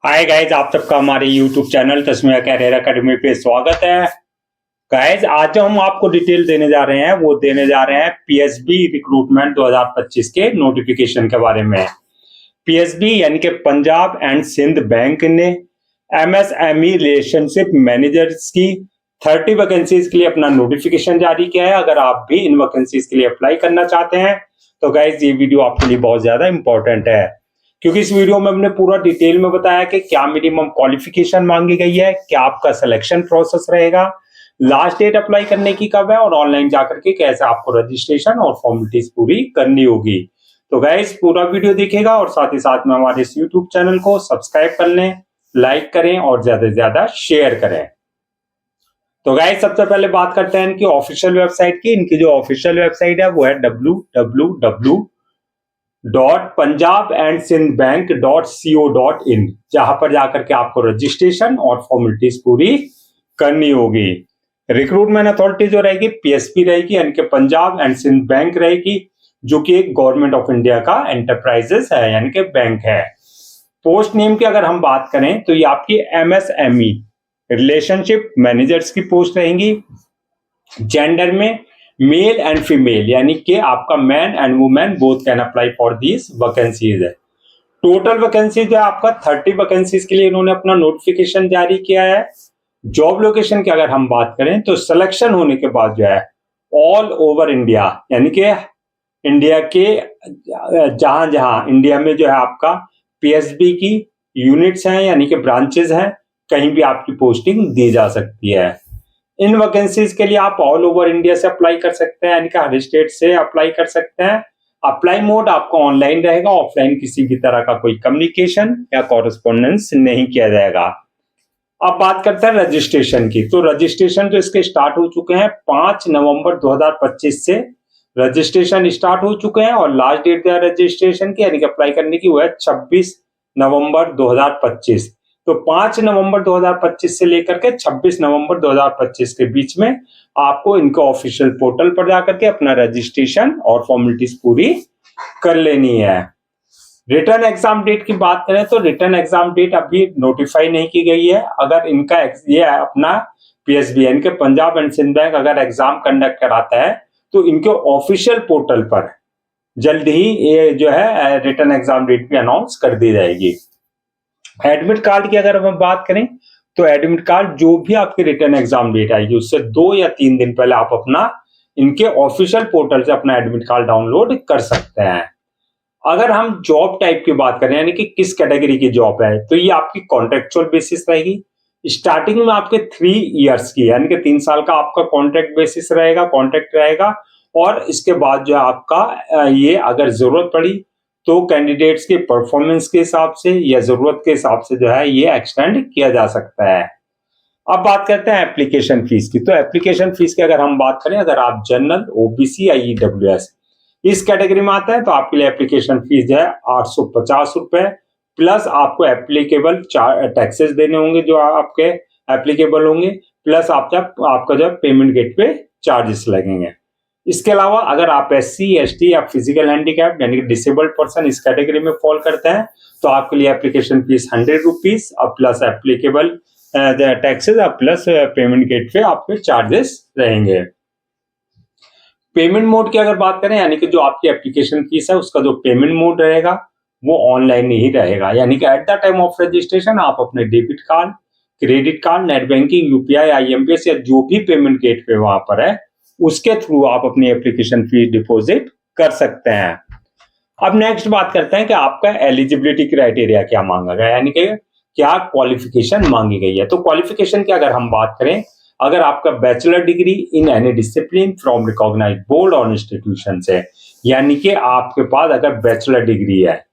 Hi guys, आप सबका हमारे YouTube चैनल तस्मीर कैरियर एकेडमी पे स्वागत है। गाइज, आज जो हम आपको डिटेल देने जा रहे हैं वो देने जा रहे हैं पीएसबी रिक्रूटमेंट 2025 के नोटिफिकेशन के बारे में। पीएसबी यानी कि पंजाब एंड सिंध बैंक ने एमएसएमई रिलेशनशिप मैनेजर्स की 30 वैकेंसीज के लिए अपना नोटिफिकेशन जारी किया है। अगर आप भी इन वैकेंसीज के लिए अप्लाई करना चाहते हैं तो गाइज ये वीडियो आपके लिए बहुत ज्यादा इंपॉर्टेंट है, क्योंकि इस वीडियो में हमने पूरा डिटेल में बताया कि क्या मिनिमम क्वालिफिकेशन मांगी गई है, क्या आपका सिलेक्शन प्रोसेस रहेगा, लास्ट डेट अप्लाई करने की कब है और ऑनलाइन जाकर के कैसे आपको रजिस्ट्रेशन और फॉर्मेलिटीज पूरी करनी होगी। तो गाइस पूरा वीडियो देखिएगा और साथ ही साथ में हमारे इस यूट्यूब चैनल को सब्सक्राइब कर लें, लाइक करें और ज्यादा से ज्यादा शेयर करें। तो गाइस सबसे पहले बात करते हैं इनकी ऑफिशियल वेबसाइट की। इनकी जो ऑफिशियल वेबसाइट है वो है www.punjabandsindhbank.co.in, जहां पर जाकर के आपको रजिस्ट्रेशन और फॉर्मेलिटीज पूरी करनी होगी। रिक्रूटमेंट अथॉरिटी जो रहेगी पीएसपी रहेगी, यानी कि पंजाब एंड सिंध बैंक रहेगी, जो कि एक गवर्नमेंट ऑफ इंडिया का एंटरप्राइजेस है यानी कि बैंक है। पोस्ट नेम की अगर हम बात करें तो ये आपकी एमएसएमई रिलेशनशिप मैनेजर्स की पोस्ट रहेंगी। जेंडर में मेल एंड फीमेल, यानी कि आपका man and women both can apply for these vacancies है। टोटल वैकेंसी जो है आपका 30 वैकेंसीज के लिए इन्होंने अपना नोटिफिकेशन जारी किया है। जॉब लोकेशन की अगर हम बात करें तो सिलेक्शन होने के बाद जो है ऑल ओवर इंडिया, यानी कि इंडिया के जहां जहां इंडिया में जो है आपका पीएसबी की यूनिट्स हैं यानी कि ब्रांचेस हैं, कहीं भी आपकी पोस्टिंग दी जा सकती है। इन वैकेंसीज के लिए आप ऑल ओवर इंडिया से अप्लाई कर सकते हैं, यानी कि हर स्टेट से अप्लाई कर सकते हैं। अप्लाई मोड आपका ऑनलाइन रहेगा, ऑफलाइन किसी भी तरह का कोई कम्युनिकेशन या कॉरेस्पॉन्डेंस नहीं किया जाएगा। अब बात करते हैं रजिस्ट्रेशन की। तो रजिस्ट्रेशन तो इसके स्टार्ट हो चुके हैं 5 नवंबर 2025 से रजिस्ट्रेशन स्टार्ट हो चुके हैं और लास्ट डेट है रजिस्ट्रेशन की यानी कि अप्लाई करने की वो है 26 नवंबर 2025। तो 5 नवंबर 2025 से लेकर के 26 नवंबर 2025 के बीच में आपको इनके ऑफिशियल पोर्टल पर जाकर के अपना रजिस्ट्रेशन और फॉर्मेलिटीज पूरी कर लेनी है। रिटर्न एग्जाम डेट की बात करें तो रिटर्न एग्जाम डेट अभी नोटिफाई नहीं की गई है। अगर इनका ये अपना पीएसबी यानी कि पंजाब एंड सिंध बैंक अगर एग्जाम कंडक्ट कराता है तो इनके ऑफिशियल पोर्टल पर जल्द ही ये जो है रिटर्न एग्जाम डेट भी अनाउंस कर दी जाएगी। एडमिट कार्ड की अगर हम बात करें तो एडमिट कार्ड जो भी आपकी रिटर्न एग्जाम डेट आएगी उससे 2 या 3 दिन पहले आप अपना इनके ऑफिशियल पोर्टल से अपना एडमिट कार्ड डाउनलोड कर सकते हैं। अगर हम जॉब टाइप की बात करें यानी कि किस कैटेगरी की जॉब है तो ये आपकी कॉन्ट्रेक्चुअल बेसिस रहेगी। स्टार्टिंग में आपके 3 इयर्स की यानी कि 3 साल का आपका कॉन्ट्रैक्ट बेसिस रहेगा, कॉन्ट्रैक्ट रहेगा। और इसके बाद जो आपका ये अगर जरूरत पड़ी तो कैंडिडेट्स के परफॉर्मेंस के हिसाब से या जरूरत के हिसाब से जो है ये एक्सटेंड किया जा सकता है। अब बात करते हैं एप्लीकेशन फीस की। तो एप्लीकेशन फीस की अगर हम बात करें, अगर आप जनरल, ओबीसी या ईडब्ल्यूएस इस कैटेगरी में आता है तो आपके लिए एप्लीकेशन फीस जो है 850 रुपए प्लस आपको एप्लीकेबल टैक्सेस देने होंगे जो आपके एप्लीकेबल होंगे, प्लस आपका जो पेमेंट गेटवे चार्जेस लगेंगे। इसके अलावा अगर आप SC ST या फिजिकल हैंडीकैप यानी कि डिसेबल्ड पर्सन इस कैटेगरी में फॉल करते हैं तो आपके लिए application fees 100 rupees plus applicable taxes plus payment gateway आपके चार्जेस रहेंगे। पेमेंट मोड की अगर बात करें यानी कि जो आपकी एप्लीकेशन फीस है उसका जो पेमेंट मोड रहेगा वो ऑनलाइन ही रहेगा, यानी कि at the time of registration आप अपने debit card, credit card, net banking, UPI, IMPS या जो भी पेमेंट गेटवे वहां पर है उसके थ्रू आप अपनी एप्लीकेशन फीस डिपॉजिट कर सकते हैं। अब नेक्स्ट बात करते हैं कि आपका एलिजिबिलिटी क्राइटेरिया क्या मांगा गया, यानी कि क्या क्वालिफिकेशन मांगी गई है। तो क्वालिफिकेशन की अगर हम बात करें, अगर आपका bachelor degree in any discipline from recognised board और इंस्टीट्यूशन है, यानी कि आपके पास अगर बैचलर डिग्री है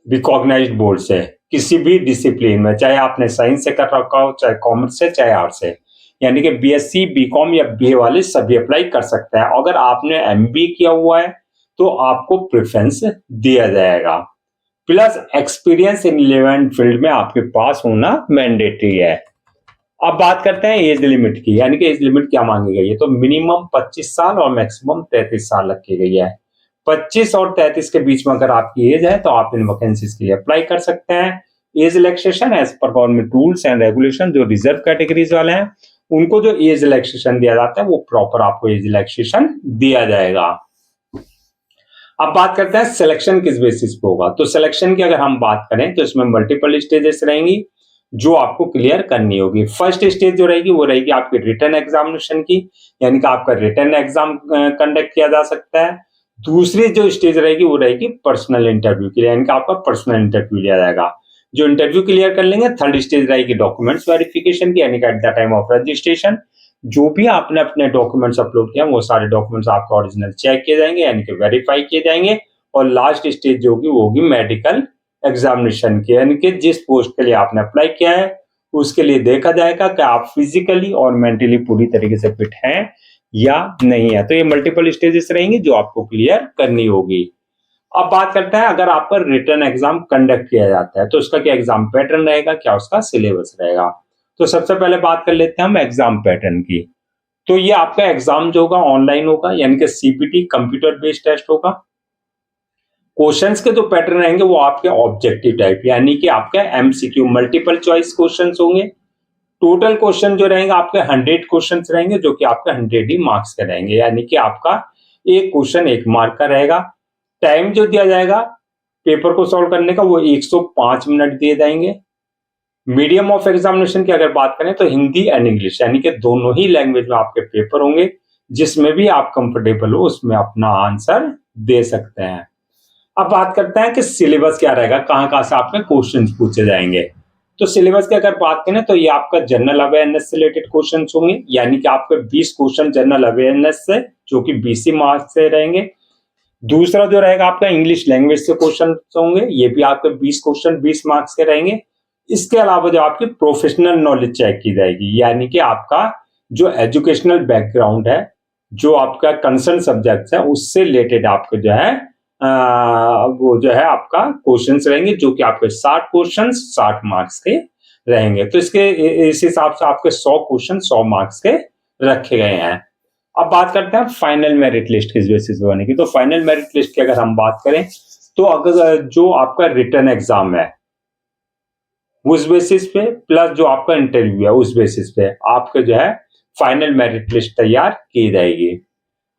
रिकॉग्नाइज्ड बोर्ड से किसी भी डिसिप्लिन में, चाहे आपने साइंस से कर रखा हो, चाहे कॉमर्स से, चाहे आर्ट्स से, यानी कि BSc BCom या BA वाले सभी अप्लाई कर सकते हैं। अगर आपने MBA किया हुआ है तो आपको प्रेफरेंस दिया जाएगा। Plus experience in relevant field में आपके पास होना मैंडेटरी है। अब बात करते हैं एज लिमिट की, यानी कि एज लिमिट क्या मांगी गई है। तो मिनिमम 25 साल और मैक्सिमम 33 साल रखी गई है। 25 और 33 के बीच में अगर आपकी एज है तो आप इन वैकेंसीज के लिए अप्लाई कर सकते हैं। Age relaxation as per government rules and regulation, जो रिजर्व कैटेगरीज वाले हैं उनको जो एज रिलैक्सेशन दिया जाता है वो प्रॉपर आपको एज रिलैक्सेशन दिया जाएगा। अब बात करते हैं सिलेक्शन किस बेसिस पे होगा। तो सिलेक्शन की अगर हम बात करें तो इसमें मल्टीपल स्टेजेस रहेंगी जो आपको क्लियर करनी होगी। फर्स्ट स्टेज जो रहेगी वो रहेगी आपकी रिटन एग्जामिनेशन की, यानी कि आपका रिटन एग्जाम कंडक्ट किया जा सकता है। दूसरी जो स्टेज रहेगी वो रहेगी पर्सनल इंटरव्यू के लिए, यानी कि आपका पर्सनल इंटरव्यू लिया जाएगा। जो इंटरव्यू क्लियर कर लेंगे, थर्ड स्टेज रहेगी डॉक्यूमेंट्स वेरिफिकेशन की, यानी कि at the time of registration जो भी आपने अपने डॉक्यूमेंट्स अपलोड किया वो सारे डॉक्यूमेंट्स आपके ओरिजिनल चेक किए जाएंगे, यानी कि वेरीफाई किए जाएंगे। और लास्ट स्टेज जो होगी वो होगी मेडिकल एग्जामिनेशन की, यानी कि जिस पोस्ट के लिए आपने अप्लाई किया है उसके लिए देखा जाएगा कि आप फिजिकली और मेंटली पूरी तरीके से फिट हैं या नहीं है। तो ये मल्टीपल स्टेजेस रहेंगी जो आपको क्लियर करनी होगी। अब बात करते हैं अगर आप पर रिटन एग्जाम कंडक्ट किया जाता है तो उसका क्या एग्जाम पैटर्न रहेगा, क्या उसका सिलेबस रहेगा। तो सबसे पहले बात कर लेते हैं हम एग्जाम पैटर्न की। तो ये आपका एग्जाम जो होगा ऑनलाइन होगा, यानी कि सीपीटी कंप्यूटर बेस्ड टेस्ट होगा। क्वेश्चंस के जो पैटर्न रहेंगे वो आपके ऑब्जेक्टिव टाइप, यानी कि आपके एमसीक्यू मल्टीपल चॉइस क्वेश्चंस होंगे। टोटल क्वेश्चन जो रहेंगे आपके 100 क्वेश्चंस रहेंगे जो कि आपके 100 ही मार्क्स के रहेंगे, यानी कि आपका एक क्वेश्चन 1 मार्क का रहेगा। टाइम जो दिया जाएगा पेपर को सॉल्व करने का वो 105 मिनट दिए जाएंगे। मीडियम ऑफ एग्जामिनेशन की अगर बात करें तो हिंदी एंड इंग्लिश, यानी कि दोनों ही लैंग्वेज में आपके पेपर होंगे। जिसमें भी आप कंफर्टेबल हो उसमें अपना आंसर दे सकते हैं। अब बात करते हैं कि सिलेबस क्या रहेगा, कहां से आपके क्वेश्चंस पूछे जाएंगे। तो सिलेबस की अगर बात करें तो ये आपका जनरल अवेयरनेस से रिलेटेड क्वेश्चन होंगे, यानी कि आपके 20 क्वेश्चन जनरल अवेयरनेस से जो कि 20 मार्क्स से रहेंगे। दूसरा जो रहेगा आपका इंग्लिश लैंग्वेज से क्वेश्चन होंगे, ये भी आपके 20 क्वेश्चन 20 मार्क्स के रहेंगे। इसके अलावा जो आपकी प्रोफेशनल नॉलेज चेक की जाएगी, यानी कि आपका जो एजुकेशनल बैकग्राउंड है, जो आपका कंसर्न सब्जेक्ट है उससे रिलेटेड आपके जो है वो जो है आपका क्वेश्चंस रहेंगे, जो कि आपके 60 क्वेश्चंस 60 मार्क्स के रहेंगे। तो इसके इस हिसाब से आपके 100 क्वेश्चन 100 मार्क्स के रखे गए हैं। अब बात करते हैं फाइनल मेरिट लिस्ट किस बेसिस पे बनेगी। तो फाइनल मेरिट लिस्ट की अगर हम बात करें तो अगर जो आपका रिटन एग्जाम है उस बेसिस पे प्लस जो आपका इंटरव्यू है उस बेसिस पे आपके जो है फाइनल मेरिट लिस्ट तैयार की जाएगी।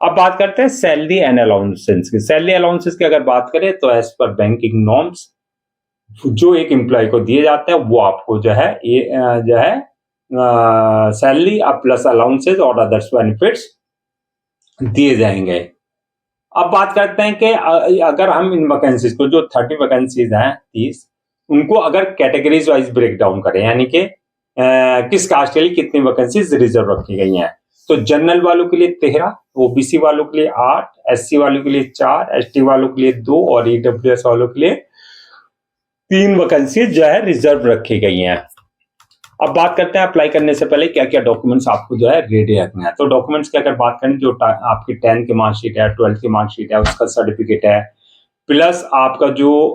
अब बात करते हैं सैलरी एंड अलाउंसेस की। सैलरी अलाउंसेस की अगर बात करें तो एज पर बैंकिंग नॉर्म्स जो एक एम्प्लॉय को दिए जाते हैं वो आपको जो है सैलरी प्लस अलाउंसेस और अदर्स बेनिफिट्स दिए जाएंगे। अब बात करते हैं कि अगर हम इन वैकेंसीज को जो 30 वैकेंसीज हैं 30 उनको अगर कैटेगरीज वाइज ब्रेक डाउन करें, यानी कि किस कास्ट के लिए कितनी वैकेंसीज रिजर्व रखी गई हैं। तो जनरल वालों के लिए 13, ओबीसी वालों के लिए 8, एससी वालों के लिए 4, एसटी वालों के लिए 2 और ईडब्ल्यूएस वालों के लिए 3 वैकेंसीज जो है रिजर्व रखी गई हैं। अब बात करते हैं अप्लाई करने से पहले क्या क्या डॉक्यूमेंट्स आपको जो है रेडी रखना है। तो डॉक्यूमेंट्स की अगर बात करें जो आपकी 10th की मार्कशीट है, 12th की मार्कशीट है, उसका सर्टिफिकेट है, प्लस आपका जो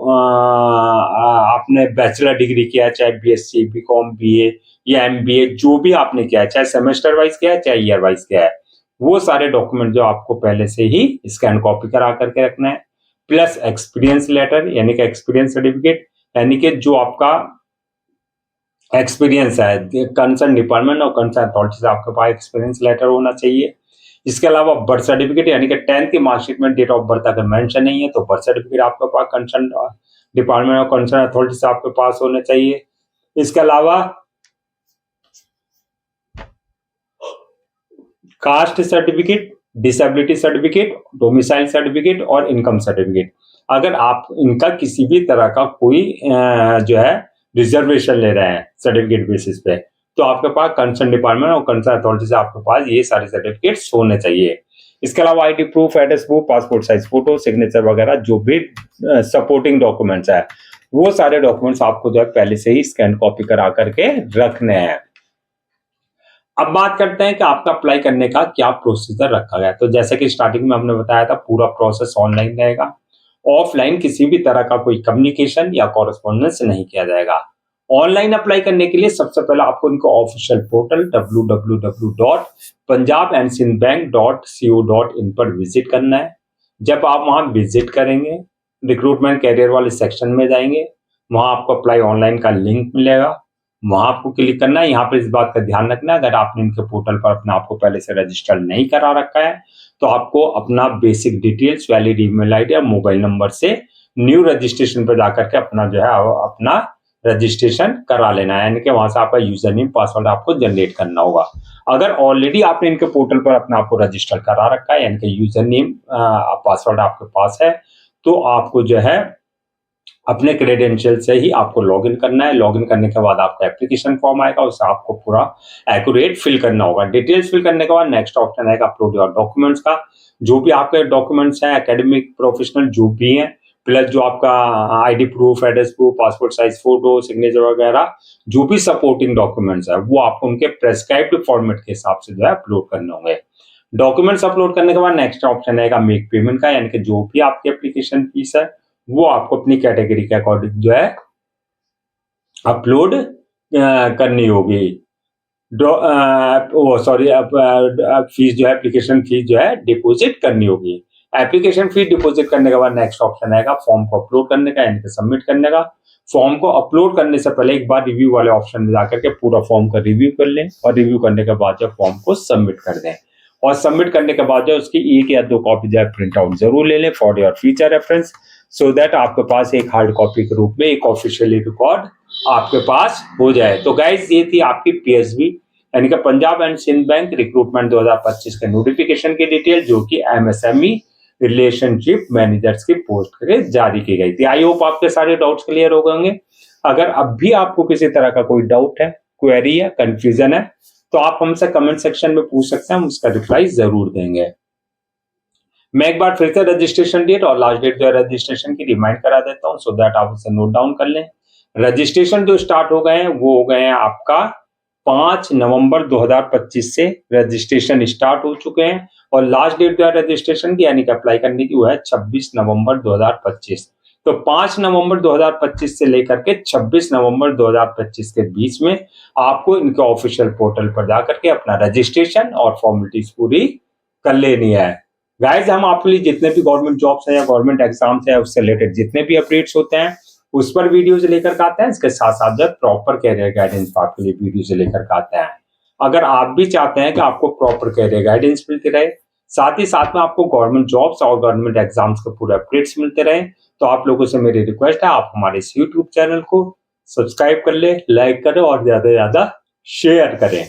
आपने बैचलर डिग्री किया है, चाहे बीएससी, बीकॉम, बीए या एमबीए, जो भी आपने किया है, चाहे सेमेस्टर वाइज किया है चाहे ईयर वाइज किया है, वो सारे डॉक्यूमेंट जो आपको पहले से ही स्कैन कॉपी करा करके रखना है। प्लस एक्सपीरियंस लेटर, यानी कि एक्सपीरियंस सर्टिफिकेट, यानी कि जो आपका एक्सपीरियंस है कंसर्न डिपार्टमेंट और कंसर्न अथॉरिटी से आपके पास एक्सपीरियंस लेटर होना चाहिए। इसके अलावा बर्थ सर्टिफिकेट, यानी कि 10th की मार्कशीट में डेट ऑफ बर्थ अगर मेंशन नहीं है तो बर्थ सर्टिफिकेट आपके पास कंसर्न डिपार्टमेंट और कंसर्न अथॉरिटी से आपके पास होना चाहिए। इसके अलावा caste certificate, disability certificate, domicile certificate और इनकम सर्टिफिकेट, अगर आप इनका किसी भी तरह का कोई जो है रिजर्वेशन ले रहे हैं सर्टिफिकेट बेसिस पे, तो आपके पास कंसर्न डिपार्टमेंट और कंसर्न अथॉरिटी से आपके पास ये सारे सर्टिफिकेट्स होने चाहिए। इसके अलावा ID proof, address proof, passport size photo, signature वगैरह जो भी सपोर्टिंग डॉक्यूमेंट्स है वो सारे डॉक्यूमेंट्स आपको जो है पहले से ही स्कैन कॉपी करा करके रखने हैं। अब बात करते हैं कि आपका अप्लाई करने का क्या प्रोसीजर रखा गया। तो जैसे कि स्टार्टिंग में हमने बताया था पूरा प्रोसेस ऑनलाइन रहेगा, ऑफलाइन किसी भी तरह का कोई कम्युनिकेशन या कॉरेस्पॉन्डेंस नहीं किया जाएगा। ऑनलाइन अप्लाई करने के लिए सबसे पहले आपको इनको ऑफिशियल पोर्टल www.punjabandsindhbank.co.in पर विजिट करना है। जब आप वहां विजिट करेंगे, रिक्रूटमेंट कैरियर वाले सेक्शन में जाएंगे वहां आपको अप्लाई ऑनलाइन का लिंक मिलेगा, वहां आपको क्लिक करना है। यहाँ पर इस बात का ध्यान रखना है, अगर आपने इनके पोर्टल पर अपना आपको पहले से रजिस्टर नहीं करा रखा है तो आपको अपना basic details, valid email ID और मोबाइल नंबर से न्यू रजिस्ट्रेशन पर जाकर के अपना जो है अपना रजिस्ट्रेशन करा लेना है, यानी कि वहां से आपका यूजर नेम पासवर्ड आपको जनरेट करना होगा। अगर ऑलरेडी आपने इनके पोर्टल पर अपना आपको रजिस्टर करा रखा है, यानी कि यूजर नेम पासवर्ड आपके पास है, तो आपको जो है अपने क्रेडेंशियल से ही आपको लॉगिन करना है। लॉगिन करने के बाद आपका एप्लीकेशन फॉर्म आएगा, उससे आपको पूरा एक्यूरेट फिल करना होगा। डिटेल्स फिल करने के बाद नेक्स्ट ऑप्शन आएगा अपलोड योर डॉक्यूमेंट्स का। जो भी आपके डॉक्यूमेंट्स हैं, एकेडमिक, प्रोफेशनल जो भी हैं, प्लस जो आपका ID proof, address proof, passport size photo, signature वगैरह जो भी सपोर्टिंग डॉक्यूमेंट्स है वो आपको उनके प्रेस्क्राइब्ड फॉर्मेट के हिसाब से जो है अपलोड करने होंगे। डॉक्यूमेंट्स अपलोड करने के बाद नेक्स्ट ऑप्शन आएगा मेक पेमेंट का, यानी कि जो भी आपकी एप्लीकेशन फीस है वो आपको अपनी कैटेगरी के अकॉर्डिंग जो है अपलोड करनी होगी। फीस जो है, एप्लीकेशन फीस जो है डिपॉजिट करनी होगी। एप्लीकेशन फीस डिपॉजिट करने के बाद नेक्स्ट ऑप्शन आएगा फॉर्म को अपलोड करने का, यानी कि सबमिट करने का। फॉर्म को अपलोड करने से पहले एक बार रिव्यू वाले ऑप्शन में जाकर के पूरा फॉर्म का रिव्यू कर लें, और रिव्यू करने के बाद जो फॉर्म को सबमिट कर दें। और सबमिट करने के बाद जो उसकी 1 या 2 कॉपी जो है प्रिंट आउट जरूर ले लें for your future reference, so that आपके पास एक हार्ड कॉपी के रूप में एक ऑफिशियली रिकॉर्ड आपके पास हो जाए। तो गाइस, ये थी आपकी पीएसबी यानी कि Punjab and Sind bank recruitment 2025 के नोटिफिकेशन की डिटेल, जो कि एमएसएमई रिलेशनशिप मैनेजर्स की पोस्ट के जारी की गई थी। आई होप आपके सारे डाउट्स क्लियर हो गए होंगे। अगर अब भी आपको किसी तरह का कोई डाउट है, क्वेरी है, कंफ्यूजन है, तो आप हमसे कमेंट सेक्शन में पूछ सकते हैं, हम उसका रिप्लाई जरूर देंगे। मैं एक बार फिर से रजिस्ट्रेशन डेट और लास्ट डेट जो है रजिस्ट्रेशन की रिमाइंड करा देता हूं, सो दैट आप उसे नोट डाउन कर लें। रजिस्ट्रेशन जो स्टार्ट हो गए हैं वो हो गए हैं आपका 5 नवंबर 2025 से रजिस्ट्रेशन स्टार्ट हो चुके हैं, और लास्ट डेट जो है रजिस्ट्रेशन की यानी कि अप्लाई करने की वो है 26 नवंबर 2025। तो 5 नवंबर 2025 से लेकर के 26 नवंबर 2025 के बीच में आपको इनके ऑफिशियल पोर्टल पर जाकर के अपना रजिस्ट्रेशन और फॉर्मेलिटीज पूरी कर लेनी है। गाइज, हम आपके लिए जितने भी गवर्नमेंट जॉब्स हैं या गवर्नमेंट एग्जाम्स हैं उससे रिलेटेड जितने भी अपडेट्स होते हैं उस पर वीडियोज लेकर के आते हैं। इसके साथ साथ जो प्रॉपर कैरियर गाइडेंस आपके लिए वीडियोज लेकर के आते हैं। अगर आप भी चाहते हैं कि आपको प्रॉपर कैरियर गाइडेंस मिलती रहे, साथ ही साथ में आपको गवर्नमेंट जॉब्स और गवर्नमेंट एग्जाम्स के पूरे अपडेट्स मिलते रहे, तो आप लोगों से मेरी रिक्वेस्ट है, आप हमारे इस यूट्यूब चैनल को सब्सक्राइब कर ले, लाइक करें और ज्यादा से ज्यादा शेयर करें।